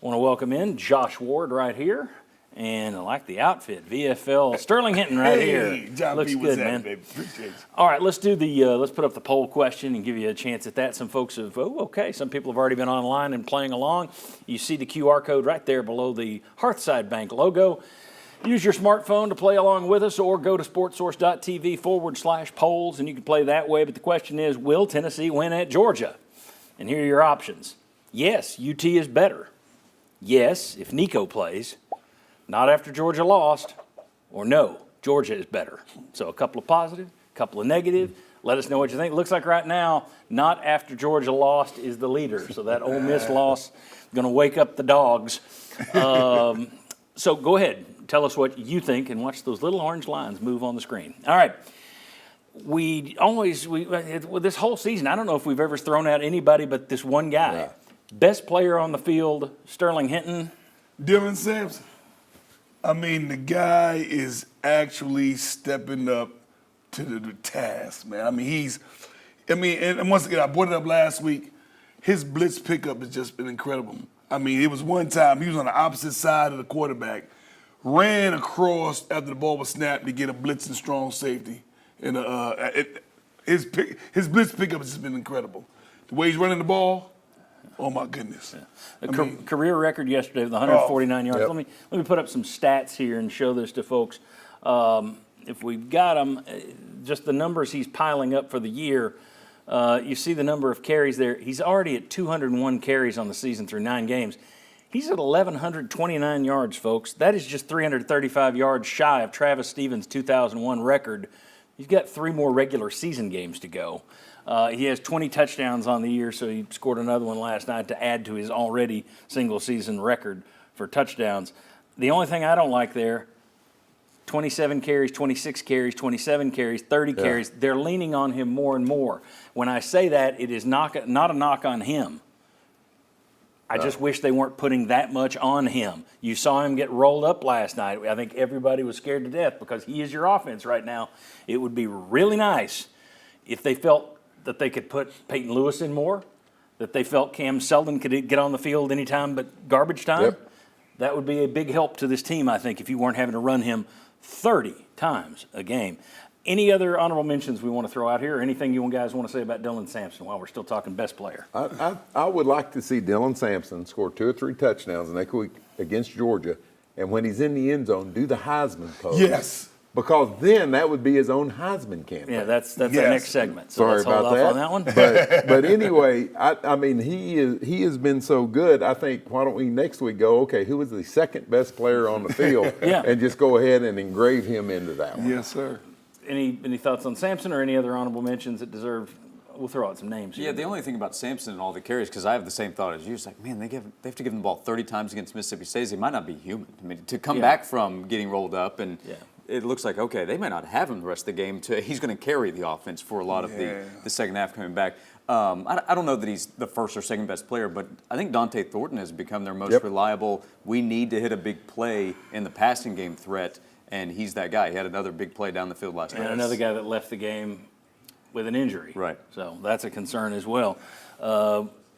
Want to welcome in Josh Ward right here. And I like the outfit. VFL Sterling Hinton right here. John Looks P. good, man. Baby. Appreciate you. All right, let's do the let's put up the poll question and give you a chance at that. Some folks have okay. Some people have already been online and playing along. You see the QR code right there below the Hearthside Bank logo. Use your smartphone to play along with us, or go to sportsource.tv/polls, and you can play that way. But the question is, will Tennessee win at Georgia? And here are your options. Yes, UT is better. Yes, if Nico plays. Not after Georgia lost, or no, Georgia is better. So a couple of positive, a couple of negative. Let us know what you think. Looks like right now, not after Georgia lost is the leader. So that Ole Miss loss is going to wake up the dogs. So go ahead, tell us what you think, and watch those little orange lines move on the screen. All right. This whole season, I don't know if we've ever thrown out anybody but this one guy. Yeah. Best player on the field, Sterling Hinton. Dylan Sampson. I mean, the guy is actually stepping up to the task, man. I mean, and once again, I brought it up last week. His blitz pickup has just been incredible. I mean, it was one time he was on the opposite side of the quarterback, ran across after the ball was snapped to get a blitz and strong safety. And his blitz pickup has just been incredible. The way he's running the ball, oh my goodness. Yeah. Career record yesterday with 149 yards. Yep. Let me put up some stats here and show this to folks. If we've got them, just the numbers he's piling up for the year. You see the number of carries there. He's already at 201 carries on the season through 9 games. He's at 1,129 yards, folks. That is just 335 yards shy of Travis Stevens' 2001 record. He's got 3 more regular season games to go. He has 20 touchdowns on the year, so he scored another one last night to add to his already single-season record for touchdowns. The only thing I don't like there, 27 carries, 26 carries, 27 carries, 30 carries. They're leaning on him more and more. When I say that, it is not a knock on him. I just wish they weren't putting that much on him. You saw him get rolled up last night. I think everybody was scared to death because he is your offense right now. It would be really nice if they felt that they could put Peyton Lewis in more, that they felt Cam Seldon could get on the field anytime but garbage time. Yep. That would be a big help to this team, I think, if you weren't having to run him 30 times a game. Any other honorable mentions we want to throw out here, or anything you guys want to say about Dylan Sampson while we're still talking best player? I would like to see Dylan Sampson score 2 or 3 touchdowns next week against Georgia, and when he's in the end zone, do the Heisman pose. Yes. Because then that would be his own Heisman campaign. Yeah, that's our next segment. So Sorry let's hold about off that. on that one. But anyway, I mean, he has been so good. I think, why don't we next week go, okay, who was the second best player on the field? Yeah. And just go ahead and engrave him into that one. Yes, sir. Any thoughts on Sampson or any other honorable mentions that deserve? We'll throw out some names here. Yeah, the only thing about Sampson and all the carries, because I have the same thought as you, it's like, man, they have to give him the ball 30 times against Mississippi State. They might not be human. I mean, to come back from getting rolled up, and it looks like, okay, they might not have him the rest of the game. He's going to carry the offense for a lot of the second half coming back. I don't know that he's the first or second best player, but I think Dante Thornton has become their most reliable. We need to hit a big play in the passing game threat. And he's that guy. He had another big play down the field last night. And another guy that left the game with an injury. Right. So that's a concern as well.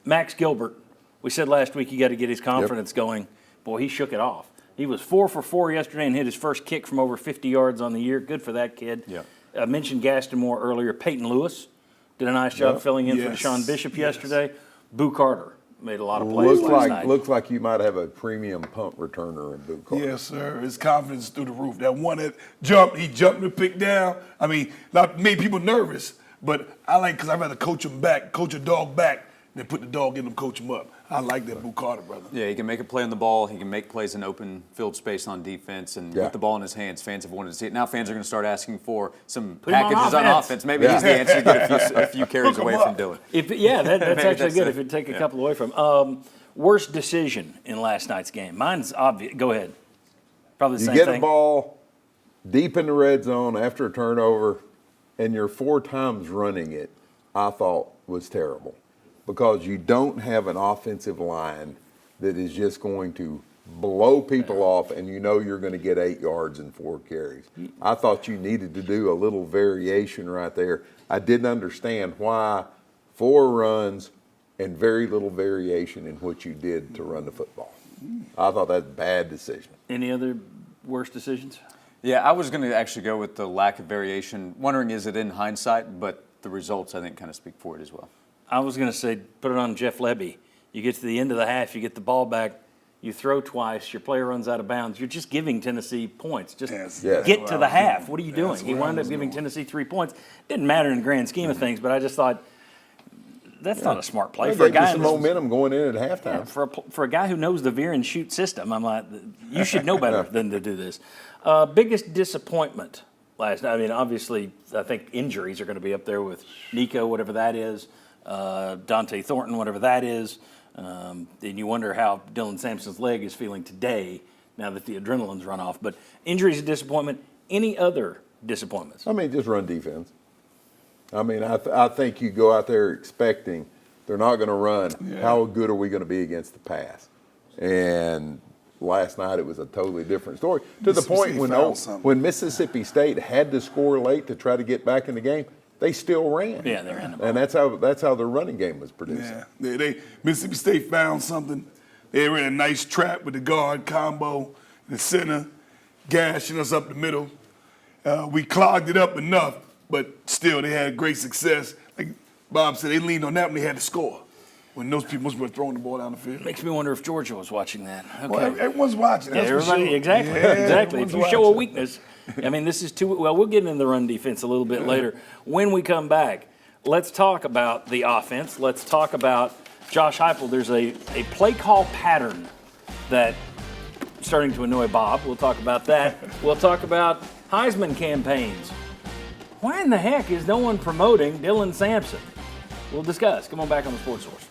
Max Gilbert, we said last week you got to get his confidence going. Boy, he shook it off. He was 4 for 4 yesterday and hit his first kick from over 50 yards on the year. Good for that kid. Yeah. I mentioned Gaston Moore earlier. Peyton Lewis did a nice job filling in for Deshaun Bishop yesterday. Boo Carter made a lot of plays last night. Looks like you might have a premium punt returner in Boo Carter. Yes, sir. His confidence through the roof. That one that jumped, he jumped the pick down. I mean, that made people nervous, but I like, because I'd rather coach him back, coach a dog back, than put the dog in him, coach him up. I like that Boo Carter, brother. Yeah, he can make a play on the ball. He can make plays in open field space on defense. And with the ball in his hands, fans have wanted to see it. Now fans are going to start asking for some packages on offense. Maybe he's the answer to get a few carries away from Dylan. That's actually good if it take a couple away from him. Worst decision in last night's game? Mine's obvious. Go ahead. Probably the same thing. You get a ball deep in the red zone after a turnover, and you're 4 times running it, I thought was terrible. Because you don't have an offensive line that is just going to blow people off, and you know you're going to get 8 yards and 4 carries. I thought you needed to do a little variation right there. I didn't understand why 4 runs and very little variation in what you did to run the football. I thought that's a bad decision. Any other worse decisions? Yeah, I was going to actually go with the lack of variation. Wondering, is it in hindsight? But the results, I think, kind of speak for it as well. I was going to say, put it on Jeff Lebby. You get to the end of the half, you get the ball back, you throw twice, your player runs out of bounds. You're just giving Tennessee points. Just Yes. get to the half. What are you doing? That's He where I wound up was giving going. Tennessee 3 points. Didn't matter in the grand scheme of things, but I just thought that's not a smart play They for a gave you guy. some in this- momentum going in at halftime. for a guy who knows the veer and shoot system, I'm like, you should know better than to do this. Biggest disappointment last night. I mean, obviously, I think injuries are going to be up there with Nico, whatever that is, Dante Thornton, whatever that is. And you wonder how Dylan Sampson's leg is feeling today now that the adrenaline's run off. But injuries and disappointment. Any other disappointments? I mean, just run defense. I mean, I think you go out there expecting they're not going to run. Yeah. How good are we going to be against the pass? And last night it was a totally different story. To the point when Mississippi State had to score late to try to get back in the game, they still ran. Yeah, they ran the ball. And that's how their running game was producing. Yeah, they Mississippi State found something. They ran a nice trap with the guard combo in the center, gashing us up the middle. We clogged it up enough, but still they had great success. Like Bob said, they leaned on that when they had to score. When those people were throwing the ball down the field. Makes me wonder if Georgia was watching that. Okay. Well, everyone's watching. Yeah, That's for everybody, sure. exactly, Yeah, exactly. If everyone's you show a watching. weakness, I mean, this is too, well, we'll get into the run defense a little bit later. When we come back, let's talk about the offense. Let's talk about Josh Heupel. There's a play call pattern that starting to annoy Bob. We'll talk about that. We'll talk about Heisman campaigns. Why in the heck is no one promoting Dylan Sampson? We'll discuss. Come on back on the Sports Source.